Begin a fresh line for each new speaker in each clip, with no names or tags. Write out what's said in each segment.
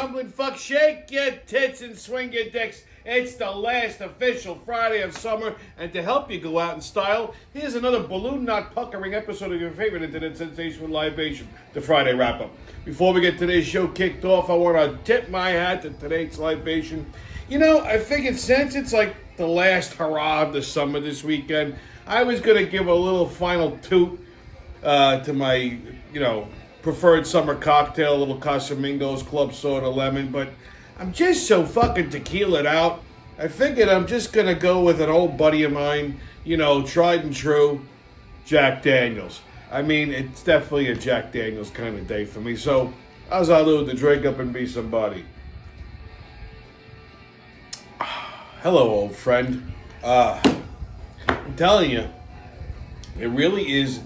tumbling fuck, shake your tits and swing your dicks. It's the last official Friday of summer, and to help you go out in style, here's another balloon knot puckering episode of your favorite internet sensation with libation, the Friday wrap-up. Before we get today's show kicked off, I want to tip my hat to today's libation. You know, I figured since it's like the last hurrah of the summer this weekend, I was going to give a little final toot to my, preferred summer cocktail, a little Casamigos Club Soda Lemon, but I'm just so fucking tequila'd out. I figured I'm just going to go with an old buddy of mine, tried and true, Jack Daniels. I mean, it's definitely a Jack Daniels kind of day for me, so how's I lose to drink up and be somebody? Hello, old friend. I'm telling you, there really is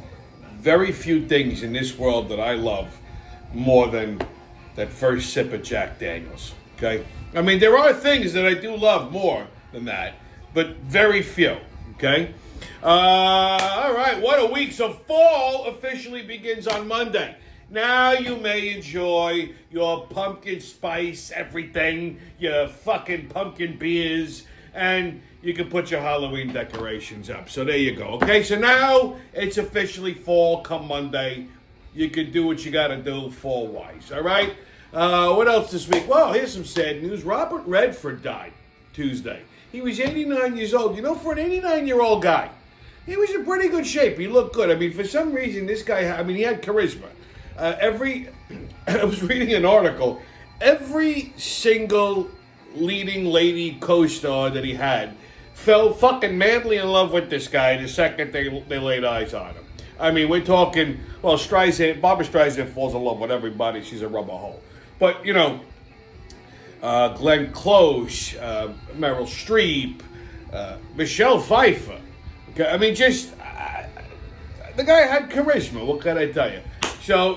very few things in this world that I love more than that first sip of Jack Daniels, okay? I mean, there are things that I do love more than that, but very few, okay? All right, what a week. So fall officially begins on Monday. Now you may enjoy your pumpkin spice everything, your fucking pumpkin beers, and you can put your Halloween decorations up. So there you go. Okay, so now it's officially fall come Monday. You can do what you got to do fall-wise, all right? What else this week? Well, here's some sad news. Robert Redford died Tuesday. He was 89 years old. You know, for an 89-year-old guy, he was in pretty good shape. He looked good. I mean, for some reason, this guy, he had charisma. I was reading an article. Every single leading lady co-star that he had fell fucking madly in love with this guy the second they laid eyes on him. I mean, we're talking, well, Barbra Streisand falls in love with everybody. She's a rubber hole. But, Glenn Close, Meryl Streep, Michelle Pfeiffer. Okay, I mean, just, the guy had charisma, what can I tell you? So,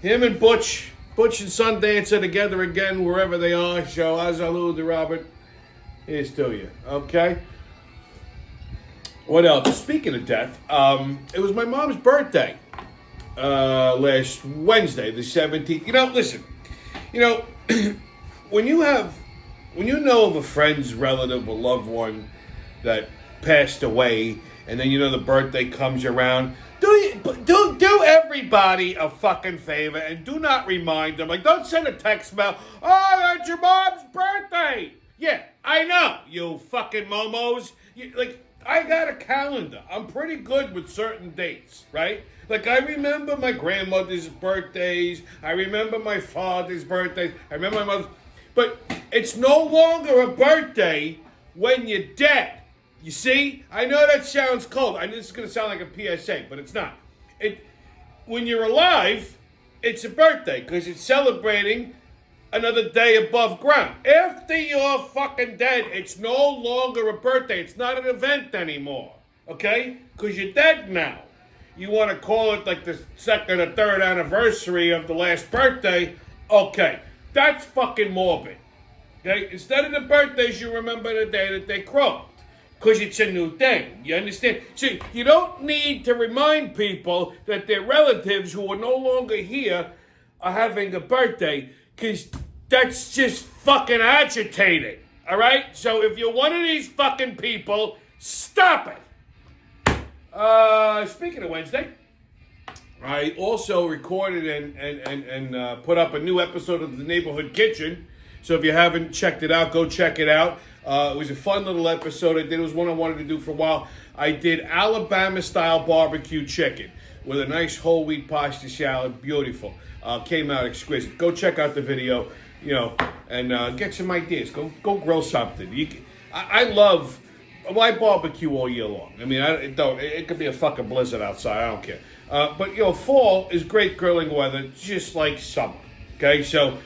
him and Butch and Sundance are together again wherever they are. So, Azalu to Robert, here's to you, okay? What else? Speaking of death, it was my mom's birthday last Wednesday, the 17th. Listen, when you know of a friend's relative or loved one that passed away, and then the birthday comes around, do everybody a fucking favor and do not remind them. Like, don't send a text mail. Oh, it's your mom's birthday. Yeah, I know, you fucking momos. I got a calendar. I'm pretty good with certain dates, right? Like, I remember my grandmother's birthdays. I remember my father's birthdays. I remember my mother's. But it's no longer a birthday when you're dead. You see? I know that sounds cold. I know this is going to sound like a PSA, but it's not. When you're alive, it's a birthday because it's celebrating another day above ground. After you're fucking dead, it's no longer a birthday. It's not an event anymore, okay? Because you're dead now. You want to call it like the second or third anniversary of the last birthday, okay. That's fucking morbid, okay? Instead of the birthdays, you remember the day that they croaked. Because it's a new thing. You understand? See, you don't need to remind people that their relatives who are no longer here are having a birthday, because that's just fucking agitating. All right? So if you're one of these fucking people, stop it. Speaking of Wednesday, I also recorded and put up a new episode of The Neighborhood Kitchen. So if you haven't checked it out, go check it out. It was a fun little episode I did. It was one I wanted to do for a while. I did Alabama-style barbecue chicken with a nice whole wheat pasta salad. Beautiful. Came out exquisite. Go check out the video, and get some ideas. Go grill something. I barbecue all year long. I mean, it could be a fucking blizzard outside. I don't care. But, fall is great grilling weather, just like summer. Okay, so,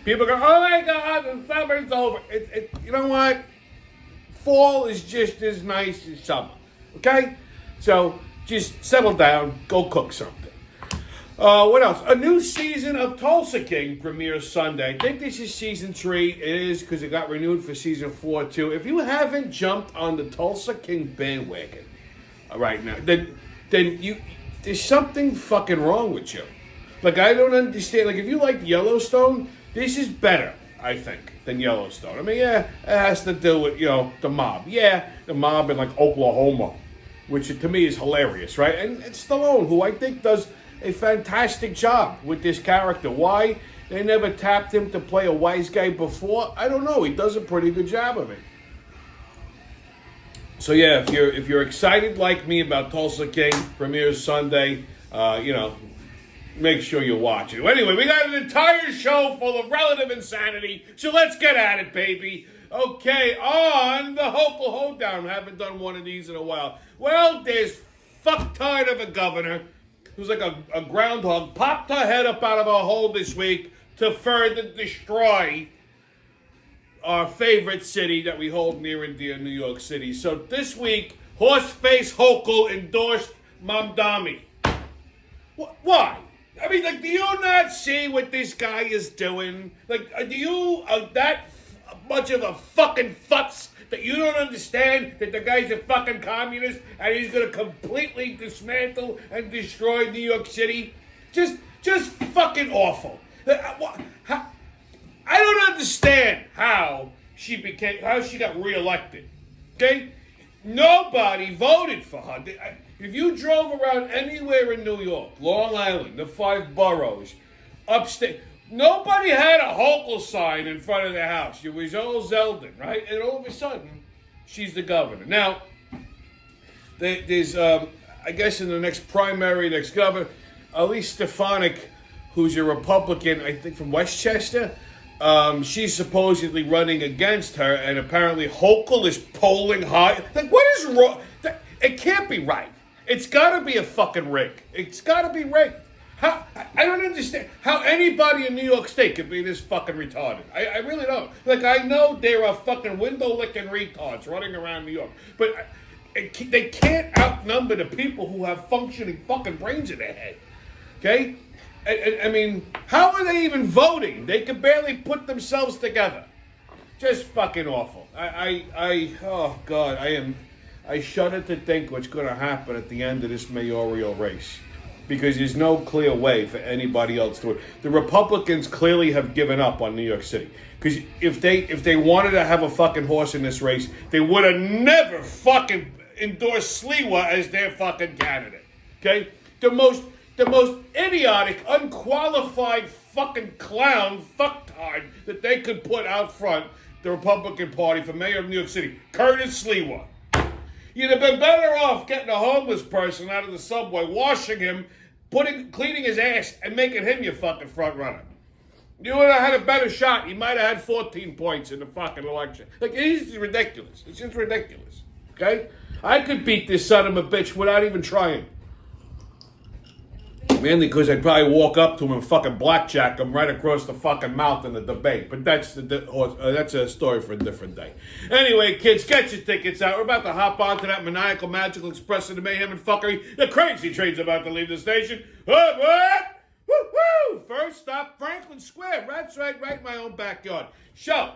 people go, oh my God, the summer's over. You know what? Fall is just as nice as summer. Okay? So, just settle down, go cook something. What else? A new season of Tulsa King premieres Sunday. I think this is season 3. It is, because it got renewed for season 4 too. If you haven't jumped on the Tulsa King bandwagon right now, then there's something fucking wrong with you. Like, I don't understand. Like, if you like Yellowstone, This is better, I think, than Yellowstone. I mean, yeah, it has to do with, the mob. Yeah, the mob in, like, Oklahoma, which to me is hilarious, right? And it's Stallone, who I think does a fantastic job with this character. Why they never tapped him to play a wise guy before, I don't know. He does a pretty good job of it. So yeah, if you're excited like me about Tulsa King, premieres Sunday, make sure you watch it. Anyway, we got an entire show full of relative insanity, so let's get at it, baby. Okay, on the Hochul Hoedown. Haven't done one of these in a while. Well, there's fucktard of a governor who's like a groundhog, popped her head up out of a hole this week to further destroy our favorite city that we hold near and dear, New York City. So this week, Horseface Hochul endorsed Mamdani. Why? I mean, do you not see what this guy is doing? Do you that much of a fucking futz that you don't understand that the guy's a fucking communist and he's going to completely dismantle and destroy New York City? Just fucking awful. I don't understand how she got reelected. Okay? Nobody voted for her. If you drove around anywhere in New York, Long Island, the 5 boroughs, upstate, nobody had a Hochul sign in front of their house. It was all Zeldin, right? And all of a sudden, she's the governor. Now, there's, I guess in the next primary, next governor, Elise Stefanik, who's a Republican, I think from Westchester, she's supposedly running against her, and apparently Hochul is polling high. What is wrong? It can't be right. It's got to be a fucking rig. It's got to be rigged. I don't understand how anybody in New York State could be this fucking retarded. I really don't. I know there are fucking window-licking retards running around New York, but they can't outnumber the people who have functioning fucking brains in their head. Okay? I mean, how are they even voting? They can barely put themselves together. Just fucking awful. Oh God, I shudder to think what's going to happen at the end of this mayoral race, because there's no clear way for anybody else to win. The Republicans clearly have given up on New York City, because if they wanted to have a fucking horse in this race, they would have never fucking endorsed Sliwa as their fucking candidate. Okay, the most idiotic, unqualified fucking clown fucktard that they could put out front the Republican Party for mayor of New York City, Curtis Sliwa. You'd have been better off getting a homeless person out of the subway, washing him, cleaning his ass, and making him your fucking front runner. You would have had a better shot. He might have had 14 points in the fucking election. It's ridiculous. It's just ridiculous. Okay? I could beat this son of a bitch without even trying. Mainly because I'd probably walk up to him and fucking blackjack him right across the fucking mouth in the debate. But that's a story for a different day. Anyway, kids, get your tickets out. We're about to hop onto that maniacal, magical express of the mayhem and fuckery. The crazy train's about to leave the station. What? Woo-woo! First stop, Franklin Square. That's right in my own backyard. So,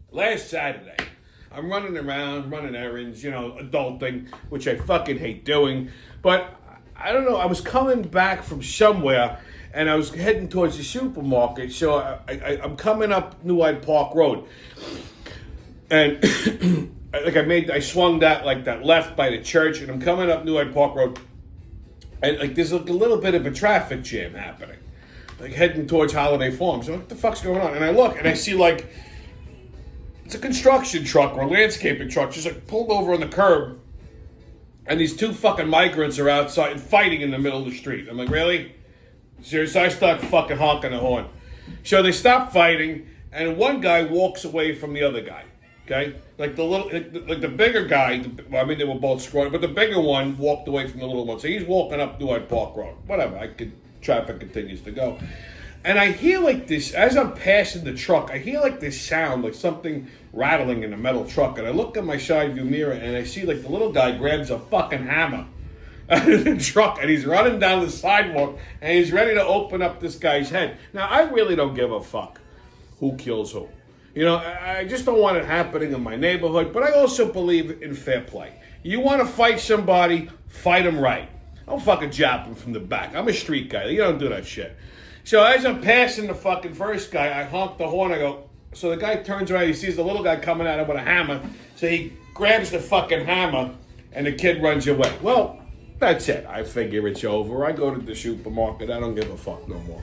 last Saturday, I'm running around, running errands, adulting, which I fucking hate doing. But I don't know, I was coming back from somewhere, and I was heading towards the supermarket, so I'm coming up New Hyde Park Road. And I swung that left by the church, and I'm coming up New Hyde Park Road, and there's a little bit of a traffic jam happening, heading towards Holiday Farms. So what the fuck's going on? And I look, and I see it's a construction truck or a landscaping truck just pulled over on the curb. And these 2 fucking migrants are outside fighting in the middle of the street. I'm like, really? Seriously? I start fucking honking the horn. So they stop fighting, and one guy walks away from the other guy. Okay? The bigger guy, they were both screwed, but the bigger one walked away from the little one. So he's walking up New Hyde Park Road. Whatever. Traffic continues to go. And I hear this, as I'm passing the truck, I hear this sound, something rattling in the metal truck. And I look in my side view mirror, and I see the little guy grabs a fucking hammer out of the truck, and he's running down the sidewalk, and he's ready to open up this guy's head. Now, I really don't give a fuck who kills who. I just don't want it happening in my neighborhood, but I also believe in fair play. You want to fight somebody, fight them right. Don't fucking jab them from the back. I'm a street guy. You don't do that shit. So as I'm passing the fucking first guy, I honk the horn. I go, so the guy turns around. He sees the little guy coming at him with a hammer. So he grabs the fucking hammer, and the kid runs away. Well, that's it. I figure it's over. I go to the supermarket. I don't give a fuck no more.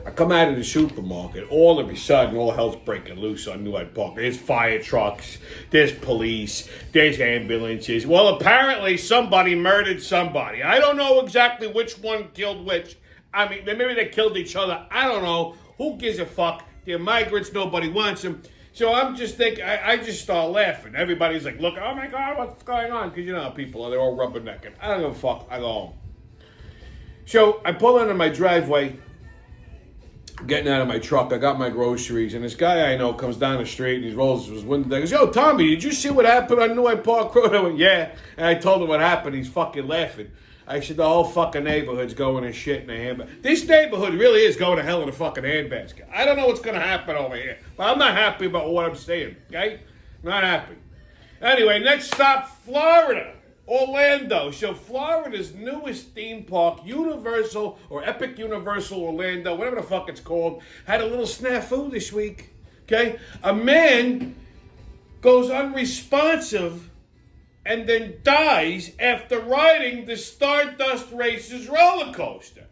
I come out of the supermarket. All of a sudden, all hell's breaking loose on New Hyde Park. There's fire trucks. There's police. There's ambulances. Well, apparently somebody murdered somebody. I don't know exactly which one killed which. I mean, maybe they killed each other. I don't know. Who gives a fuck? They're migrants. Nobody wants them. So I'm just thinking, I just start laughing. Everybody's like, look, oh my God, what's going on? Because you know how people are. They're all rubbernecking. I don't give a fuck. I go home. So I pull into my driveway, getting out of my truck. I got my groceries. And this guy I know comes down the street and he rolls his window down. He goes, yo, Tommy, did you see what happened on New Hyde Park Road? I went, yeah. And I told him what happened. He's fucking laughing. I said, the whole fucking neighborhood's going to shit in a handbasket. This neighborhood really is going to hell in a fucking handbasket. I don't know what's going to happen over here. But I'm not happy about what I'm saying, okay? Not happy. Anyway, next stop, Florida. Orlando. So Florida's newest theme park, Universal or Epic Universal Orlando, whatever the fuck it's called, had a little snafu this week, okay? A man goes unresponsive and then dies after riding the Stardust Racers roller coaster.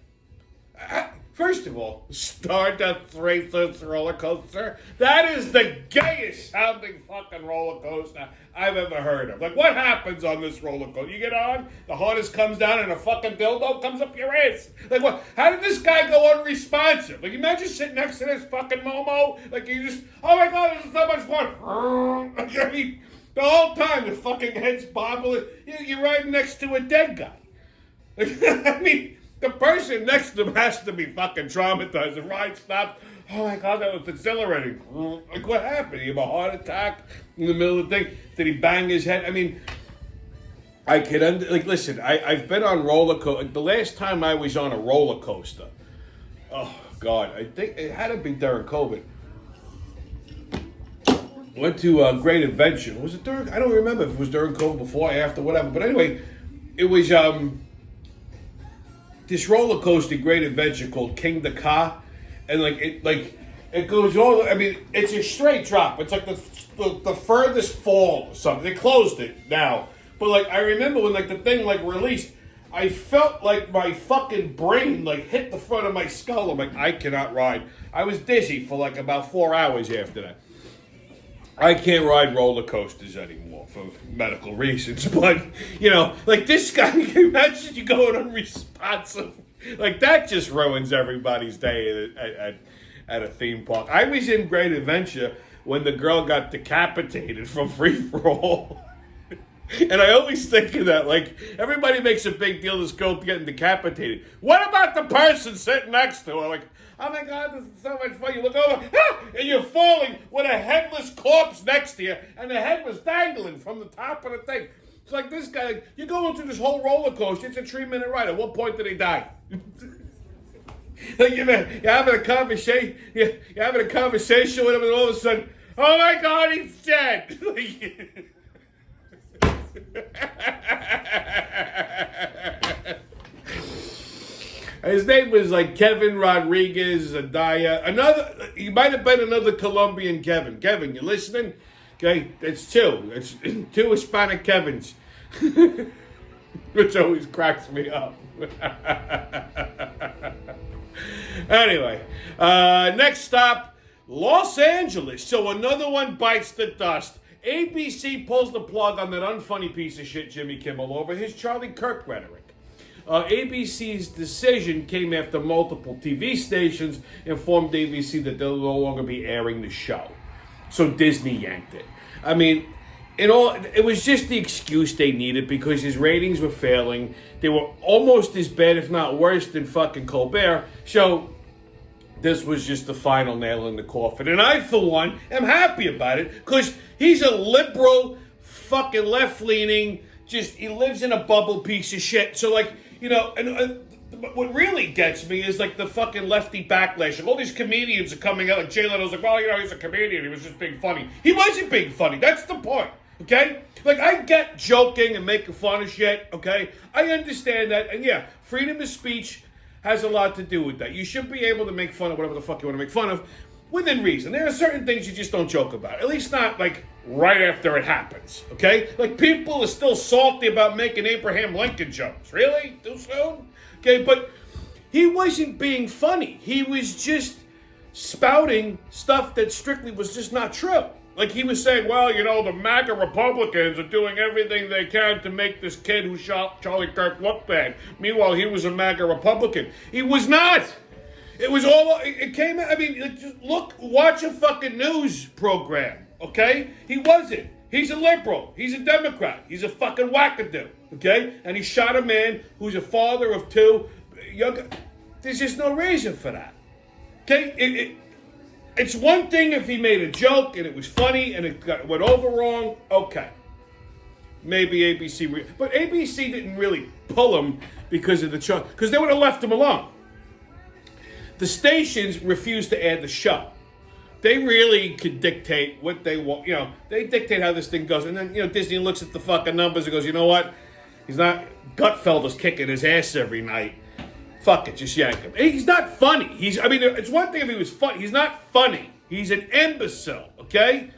First of all, Stardust Racers roller coaster, that is the gayest sounding fucking roller coaster I've ever heard of. Like, what happens on this roller coaster? You get on, the harness comes down, and a fucking dildo comes up your ass. Like, what? How did this guy go unresponsive? Like, imagine sitting next to this fucking Momo. Like, you just, oh my God, this is so much fun. Like, I mean, the whole time, the fucking head's bobbling. You're riding next to a dead guy. Like, I mean, the person next to him has to be fucking traumatized. The ride stops. Oh my God, that was exhilarating. Like, what happened? He had a heart attack in the middle of the thing? Did he bang his head? I mean, I could, listen, I've been on roller coaster. The last time I was on a roller coaster, oh God, I think it had to be during COVID. Went to Great Adventure. Was it during? I don't remember if it was during COVID, before, after, whatever. But anyway, it was this roller coaster, Great Adventure, called King the Ka, and it goes all. I mean, it's a straight drop. It's like the furthest fall or something. They closed it now, but like I remember when like the thing like released, I felt like my fucking brain like hit the front of my skull. I'm like, I cannot ride. I was dizzy for like about 4 hours after that. I can't ride roller coasters anymore for medical reasons, but, you know, like this guy, imagine you going unresponsive. Like, that just ruins everybody's day at a theme park. I was in Great Adventure when the girl got decapitated from Free For All. And I always think of that, like, everybody makes a big deal of this girl getting decapitated. What about the person sitting next to her? Like, oh my God, this is so much fun. You look over, and you're falling with a headless corpse next to you, and the head was dangling from the top of the thing. It's like this guy, like, you're going through this whole roller coaster. It's a 3-minute ride. At what point did he die? Like, you're having a conversation, you're having a conversation with him, and all of a sudden, oh my God, he's dead. His name was like Kevin Rodriguez Adaya. He might have been another Colombian Kevin. Kevin, you listening? Okay, it's two. It's two Hispanic Kevins. Which always cracks me up. Anyway, next stop, Los Angeles. So another one bites the dust. ABC pulls the plug on that unfunny piece of shit Jimmy Kimmel over his Charlie Kirk rhetoric. ABC's decision came after multiple TV stations informed ABC that they'll no longer be airing the show. So Disney yanked it. I mean, it was just the excuse they needed because his ratings were failing. They were almost as bad, if not worse, than fucking Colbert. So this was just the final nail in the coffin. And I, for one, am happy about it because he's a liberal, fucking left-leaning, he lives in a bubble piece of shit. So, like, you know, and what really gets me is, like, the fucking lefty backlash. Like, all these comedians are coming out. Like, Jay Leno's like, well, you know, he's a comedian. He was just being funny. He wasn't being funny. That's the point, okay? Like, I get joking and making fun of shit, okay? I understand that. And, yeah, freedom of speech has a lot to do with that. You should be able to make fun of whatever the fuck you want to make fun of within reason. There are certain things you just don't joke about. At least not like right after it happens, okay? Like people are still salty about making Abraham Lincoln jokes. Really? Too soon? Okay, but he wasn't being funny. He was just spouting stuff that strictly was just not true. Like he was saying, well, you know, the MAGA Republicans are doing everything they can to make this kid who shot Charlie Kirk look bad. Meanwhile, he was a MAGA Republican. He was not. It was all, it came out, I mean, just look, watch a fucking news program, okay? He wasn't. He's a liberal. He's a Democrat. He's a fucking wackadoo, okay? And he shot a man who's a father of two young. There's just no reason for that, okay? It's one thing if he made a joke and it was funny and it went over wrong, okay. Maybe ABC, but ABC didn't really pull him because of the joke, because they would have left him alone. The stations refused to add the show. They really could dictate what they want. You know, they dictate how this thing goes. And then, you know, Disney looks at the fucking numbers and goes, you know what? He's not, Gutfelder's kicking his ass every night. Fuck it, just yank him. He's not funny. It's one thing if he was funny. He's not funny. He's an imbecile, okay?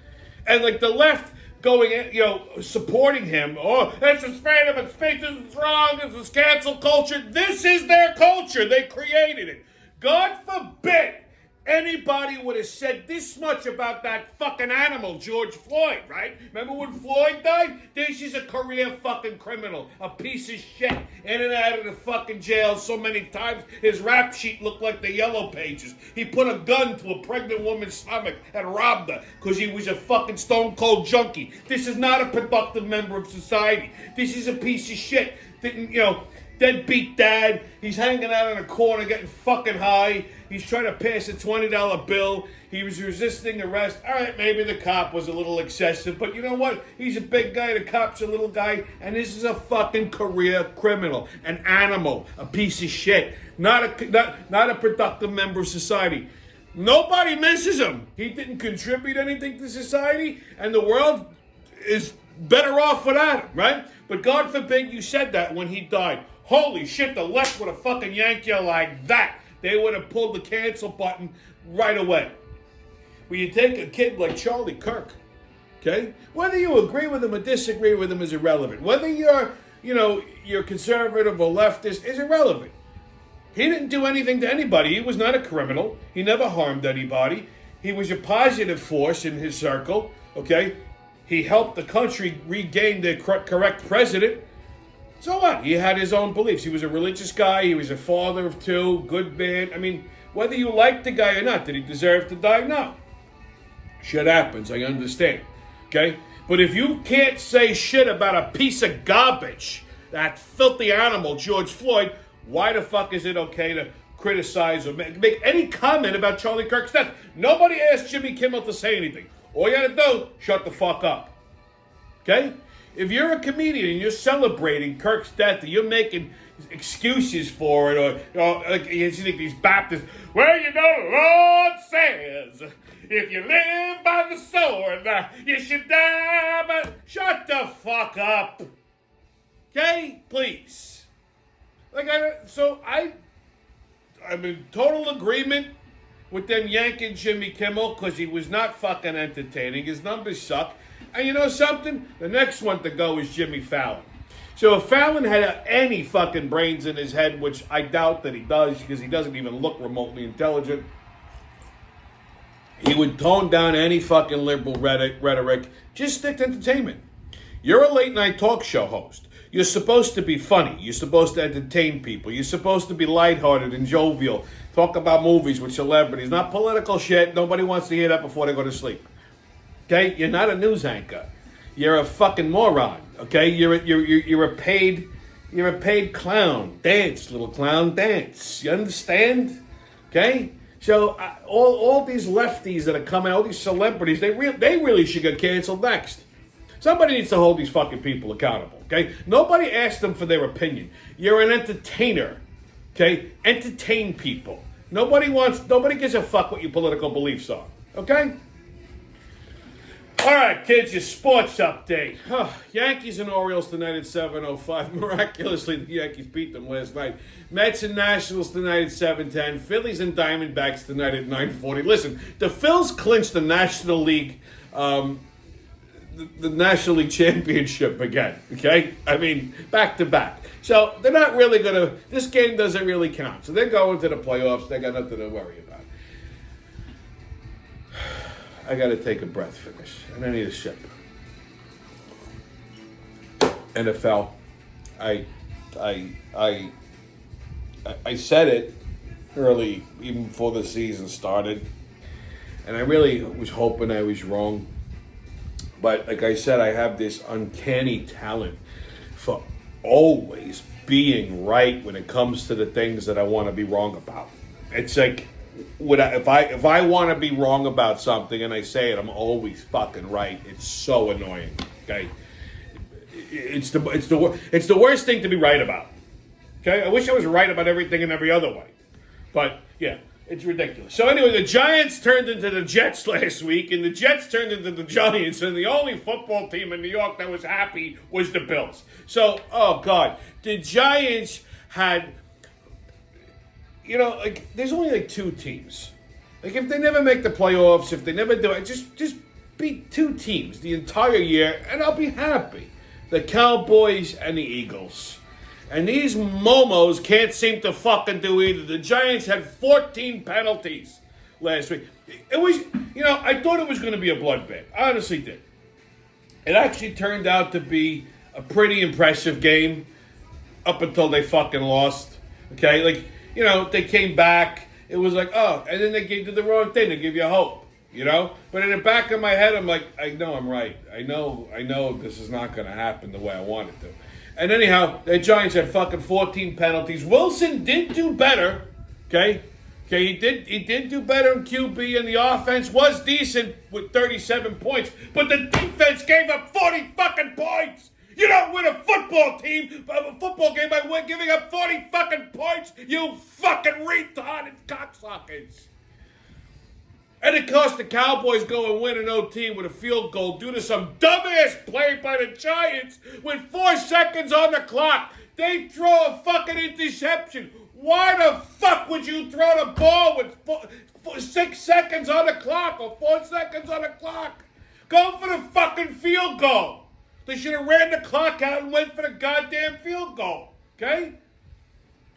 And like the left going, you know, supporting him. Oh, this is freedom of speech. This is wrong. This is cancel culture. This is their culture. They created it. God forbid anybody would have said this much about that fucking animal, George Floyd, right? Remember when Floyd died? This is a career fucking criminal, a piece of shit, in and out of the fucking jail so many times his rap sheet looked like the Yellow Pages. He put a gun to a pregnant woman's stomach and robbed her because he was a fucking stone cold junkie. This is not a productive member of society. This is a piece of shit. Deadbeat dad. He's hanging out in a corner getting fucking high. He's trying to pass a $20 bill. He was resisting arrest. All right, maybe the cop was a little excessive, but you know what? He's a big guy, the cop's a little guy, and this is a fucking career criminal, an animal, a piece of shit, not a productive member of society. Nobody misses him. He didn't contribute anything to society, and the world is better off without him, right? But God forbid you said that when he died. Holy shit, the left would have fucking yanked you like that. They would have pulled the cancel button right away. When you take a kid like Charlie Kirk, okay? Whether you agree with him or disagree with him is irrelevant. Whether you're conservative or leftist is irrelevant. He didn't do anything to anybody. He was not a criminal. He never harmed anybody. He was a positive force in his circle, okay? He helped the country regain the correct president. So what? He had his own beliefs. He was a religious guy. He was a father of two, good man. I mean, whether you like the guy or not, did he deserve to die? No. Shit happens, I understand. Okay? But if you can't say shit about a piece of garbage, that filthy animal, George Floyd, why the fuck is it okay to criticize or make any comment about Charlie Kirk's death? Nobody asked Jimmy Kimmel to say anything. All you gotta do, shut the fuck up. Okay? If you're a comedian and you're celebrating Kirk's death and you're making excuses for it, or like you think these Baptists, well, you know, the Lord says, if you live by the sword, you should die, but shut the fuck up. Okay? Please. I'm in total agreement with them yanking Jimmy Kimmel because he was not fucking entertaining. His numbers suck. And you know something? The next one to go is Jimmy Fallon. So if Fallon had any fucking brains in his head, which I doubt that he does because he doesn't even look remotely intelligent, he would tone down any fucking liberal rhetoric. Just stick to entertainment. You're a late night talk show host. You're supposed to be funny. You're supposed to entertain people. You're supposed to be lighthearted and jovial. Talk about movies with celebrities. Not political shit. Nobody wants to hear that before they go to sleep. Okay? You're not a news anchor. You're a fucking moron. Okay? You're a paid clown. Dance, little clown, dance. You understand? Okay? So all these lefties that are coming, all these celebrities, they really should get canceled next. Somebody needs to hold these fucking people accountable, okay? Nobody asked them for their opinion. You're an entertainer, okay? Entertain people. Nobody gives a fuck what your political beliefs are, okay? All right, kids, your sports update. Yankees and Orioles tonight at 7:05. Miraculously, the Yankees beat them last night. Mets and Nationals tonight at 7:10. Phillies and Diamondbacks tonight at 9:40. Listen, the Phils clinched the National League, the National League championship again. Okay, I mean back to back. So they're not really gonna. This game doesn't really count. So they're going to the playoffs. They got nothing to worry about. I got to take a breath for this, and I need a sip. NFL, I said it early, even before the season started, and I really was hoping I was wrong. But like I said, I have this uncanny talent for always being right when it comes to the things that I want to be wrong about. It's like, if I want to be wrong about something and I say it, I'm always fucking right. It's so annoying. Okay, it's the worst thing to be right about. Okay, I wish I was right about everything in every other way, but yeah, it's ridiculous. So anyway, the Giants turned into the Jets last week, and the Jets turned into the Giants, and the only football team in New York that was happy was the Bills. So, oh God, the Giants had. You know, like, there's only like two teams. Like, if they never make the playoffs, if they never do it, just beat two teams the entire year, and I'll be happy. The Cowboys and the Eagles. And these momos can't seem to fucking do either. The Giants had 14 penalties last week. It was, you know, I thought it was going to be a bloodbath. I honestly did. It actually turned out to be a pretty impressive game up until they fucking lost. Okay, like, you know, they came back. It was like, oh, and then they did the wrong thing. They give you hope, you know? But in the back of my head, I'm like, I know I'm right. I know this is not going to happen the way I want it to. And anyhow, the Giants had fucking 14 penalties. Wilson did do better, okay? Okay, he did do better in QB, and the offense was decent with 37 points. But the defense gave up 40 fucking points. You don't win a football game by giving up 40 fucking points, you fucking retarded cocksuckers. And it cost the Cowboys go and win an OT with a field goal due to some dumbass play by the Giants with 4 seconds on the clock. They throw a fucking interception. Why the fuck would you throw the ball with 6 seconds on the clock or 4 seconds on the clock? Go for the fucking field goal. They should have ran the clock out and went for the goddamn field goal, okay?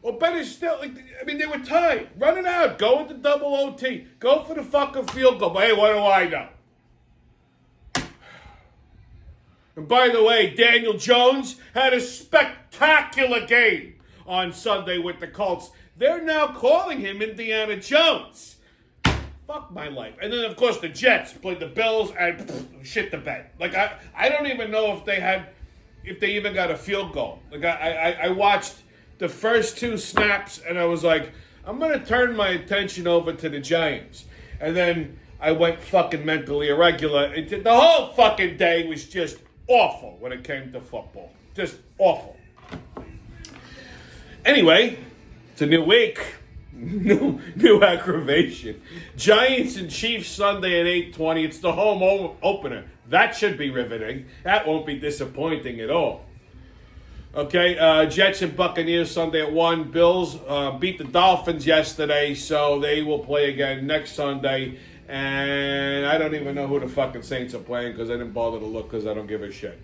Or better still, they were tied. Run it out. Go into double OT. Go for the fucking field goal. But hey, what do I know? And by the way, Daniel Jones had a spectacular game on Sunday with the Colts. They're now calling him Indiana Jones. Fuck my life. And then, of course, the Jets played the Bills and shit the bed. Like, I don't even know if they even got a field goal. Like, I watched the first 2 snaps, and I was like, I'm going to turn my attention over to the Giants. And then I went fucking mentally irregular. The whole fucking day was just awful when it came to football. Just awful. Anyway, it's a new week. New aggravation. Giants and Chiefs Sunday at 8:20. It's the home opener. That should be riveting. That won't be disappointing at all. Okay, Jets and Buccaneers Sunday at 1. Bills beat the Dolphins yesterday, so they will play again next Sunday. And I don't even know who the fucking Saints are playing because I didn't bother to look because I don't give a shit.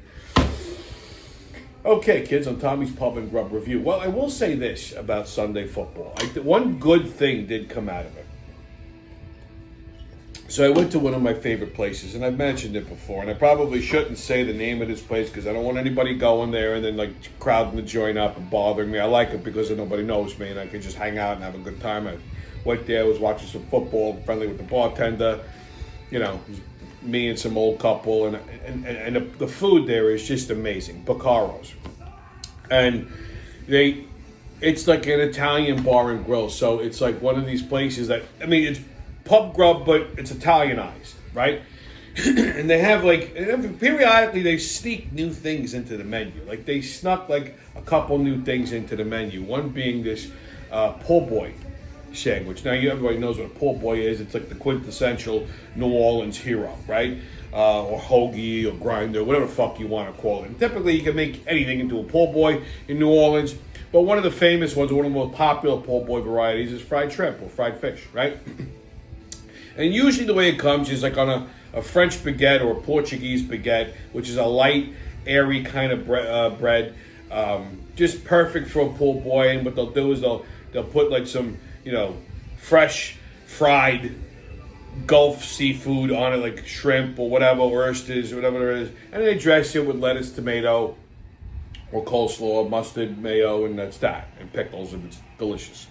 Okay, kids, on Tommy's Pub and Grub Review. Well, I will say this about Sunday football. One good thing did come out of it. So I went to one of my favorite places, and I've mentioned it before, and I probably shouldn't say the name of this place because I don't want anybody going there and then crowding the joint up and bothering me. I like it because nobody knows me, and I can just hang out and have a good time. I went there, was watching some football, friendly with the bartender, you know, me and some old couple, and the food there is just amazing. Baccaro's. And it's like an Italian bar and grill, so it's like one of these places that, it's pub grub, but it's Italianized, right? And they have periodically they sneak new things into the menu. Like they snuck a couple new things into the menu. One being this po' boy sandwich. Now everybody knows what a po' boy is. It's like the quintessential New Orleans hero, right? or hoagie or grinder, whatever the fuck you want to call it. And typically, you can make anything into a po' boy in New Orleans. But one of the famous ones, one of the most popular po' boy varieties, is fried shrimp or fried fish, right? And usually the way it comes is like on a French baguette or a Portuguese baguette, which is a light, airy kind of bread. Just perfect for a po' boy. And what they'll do is they'll put like some, fresh fried Gulf seafood on it, like shrimp or whatever, oysters, whatever it is. And they dress it with lettuce, tomato, or coleslaw, mustard, mayo, and that's that. And pickles, and it's delicious.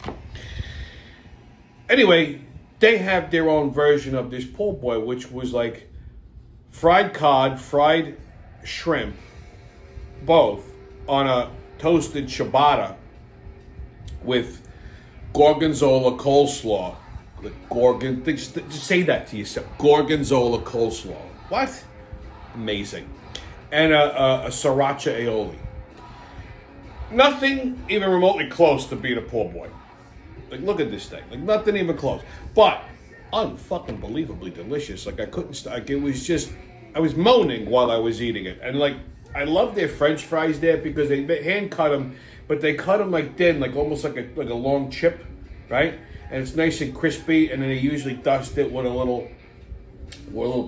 Anyway, they have their own version of this po' boy, which was like fried cod, fried shrimp, both on a toasted ciabatta with gorgonzola coleslaw. Just say that to yourself. Gorgonzola coleslaw. What? Amazing. And a sriracha aioli. Nothing even remotely close to being a po' boy. Like, look at this thing. Like, nothing even close. But unfucking believably delicious. Like, I couldn't stop. It was just, I was moaning while I was eating it. And like, I love their French fries there because they hand cut them, but they cut them like thin, like almost like a long chip, right? And it's nice and crispy. And then they usually dust it with a little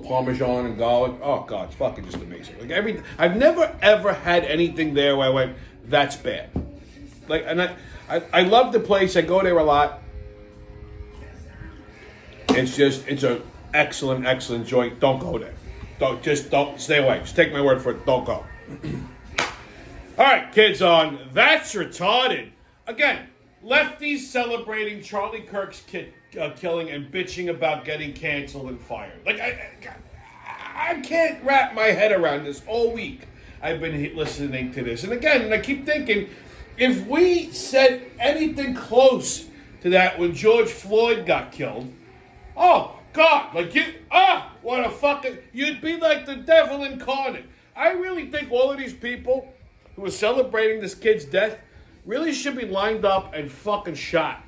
Parmesan and garlic. Oh God, it's fucking just amazing. Like I've never ever had anything there where I went, that's bad. Like, and I love the place. I go there a lot. It's a excellent joint. Don't go there. Don't stay away. Just take my word for it. Don't go. All right, kids on That's Retarded. Again, lefties celebrating Charlie Kirk's killing and bitching about getting canceled and fired. Like, I can't wrap my head around this all week. I've been listening to this. And again, and I keep thinking, if we said anything close to that when George Floyd got killed, oh, God, like what a fucking, you'd be like the devil incarnate. I really think all of these people who are celebrating this kid's death really should be lined up and fucking shot.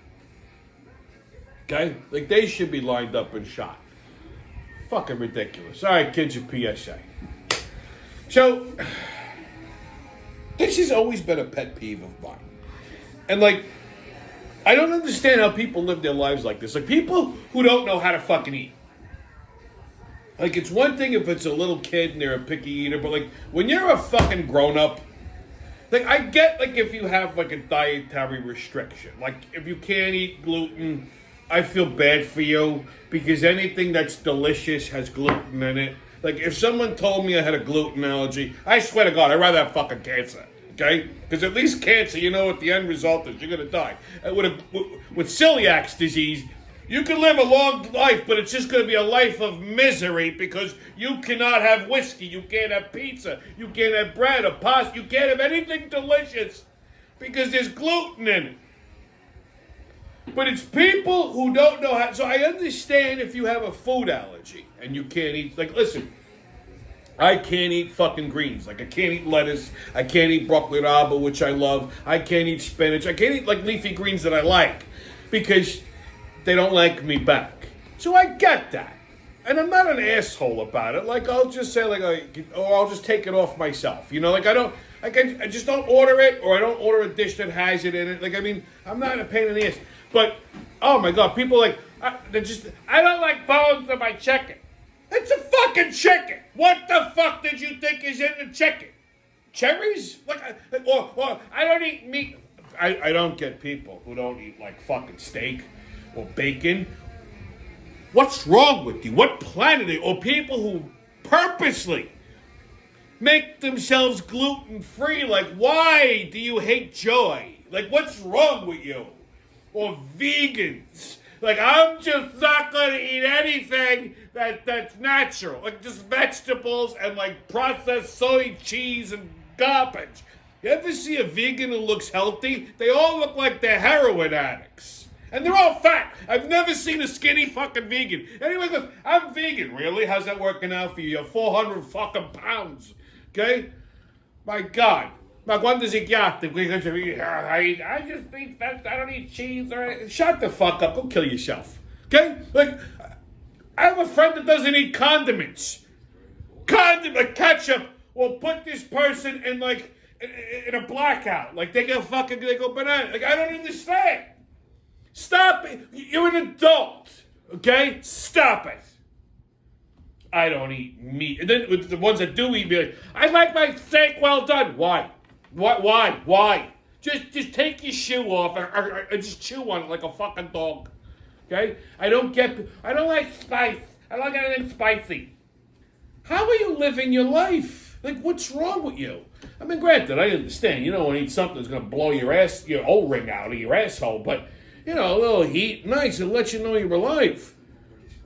Okay? Like, they should be lined up and shot. Fucking ridiculous. All right, kids, your PSA. So, this has always been a pet peeve of mine. And, like, I don't understand how people live their lives like this. Like, people who don't know how to fucking eat. Like, it's one thing if it's a little kid and they're a picky eater, but, like, when you're a fucking grown-up, like, I get, like, if you have, like, a dietary restriction. Like, if you can't eat gluten, I feel bad for you because anything that's delicious has gluten in it. Like, if someone told me I had a gluten allergy, I swear to God, I'd rather have fucking cancer, okay? Because at least cancer, you know what the end result is. You're going to die. With celiac disease, you can live a long life, but it's just going to be a life of misery because you cannot have whiskey, you can't have pizza, you can't have bread or pasta, you can't have anything delicious because there's gluten in it. But it's people who don't know how. So I understand if you have a food allergy and you can't eat. Like, listen, I can't eat fucking greens. Like, I can't eat lettuce. I can't eat broccoli rabe, which I love. I can't eat spinach. I can't eat, like, leafy greens that I like because they don't like me back. So I get that. And I'm not an asshole about it. Like, I'll just say, like, or I'll just take it off myself. You know, like, I just don't order it, or I don't order a dish that has it in it. Like, I mean, I'm not a pain in the ass. But, oh my God, people I don't like bones in my chicken. It's a fucking chicken. What the fuck did you think is in the chicken? Cherries? Or I don't eat meat. I don't get people who don't eat, like, fucking steak or bacon. What's wrong with you? What planet are you? Or people who purposely make themselves gluten-free. Like, why do you hate joy? Like, what's wrong with you? Or vegans. Like, I'm just not going to eat anything that's natural. Like, just vegetables and, like, processed soy cheese and garbage. You ever see a vegan who looks healthy? They all look like they're heroin addicts. And they're all fat. I've never seen a skinny fucking vegan. Anyone goes, I'm vegan. Really? How's that working out for you? You're 400 fucking pounds. Okay? My God. Ma quando si chiatta? I just eat fat. I don't eat cheese. Or shut the fuck up. Go kill yourself. Okay? Like, I have a friend that doesn't eat condiments. condom, like ketchup, will put this person in like in a blackout. Like they go banana. Like I don't understand. Stop it. You're an adult. Okay? Stop it. I don't eat meat. And then with the ones that do eat, be like, I like my steak well done. Why? Why? Just take your shoe off and just chew on it like a fucking dog. Okay? I don't like spice. I don't like anything spicy. How are you living your life? Like, what's wrong with you? I mean, granted, I understand. You don't want to eat something that's going to blow your O-ring out of your asshole, but, a little heat, nice, it'll let you know you're alive.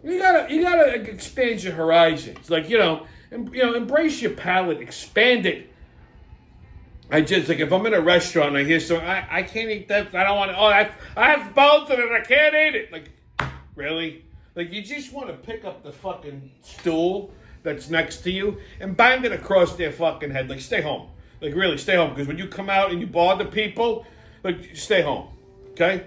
You gotta expand your horizons. Like, embrace your palate, expand it. If I'm in a restaurant and I hear something, I can't eat that, I don't want to, I have bones in it, I can't eat it. Like, really? Like, you just want to pick up the fucking stool that's next to you and bang it across their fucking head. Like, stay home. Like, really, stay home. Because when you come out and you bother people, like, stay home. Okay?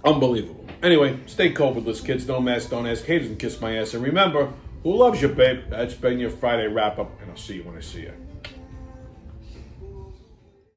Unbelievable. Anyway, stay COVIDless, kids. Don't mask, don't ask. Haters and kiss my ass. And remember, who loves you, babe? That's been your Friday wrap-up, and I'll see you when I see you.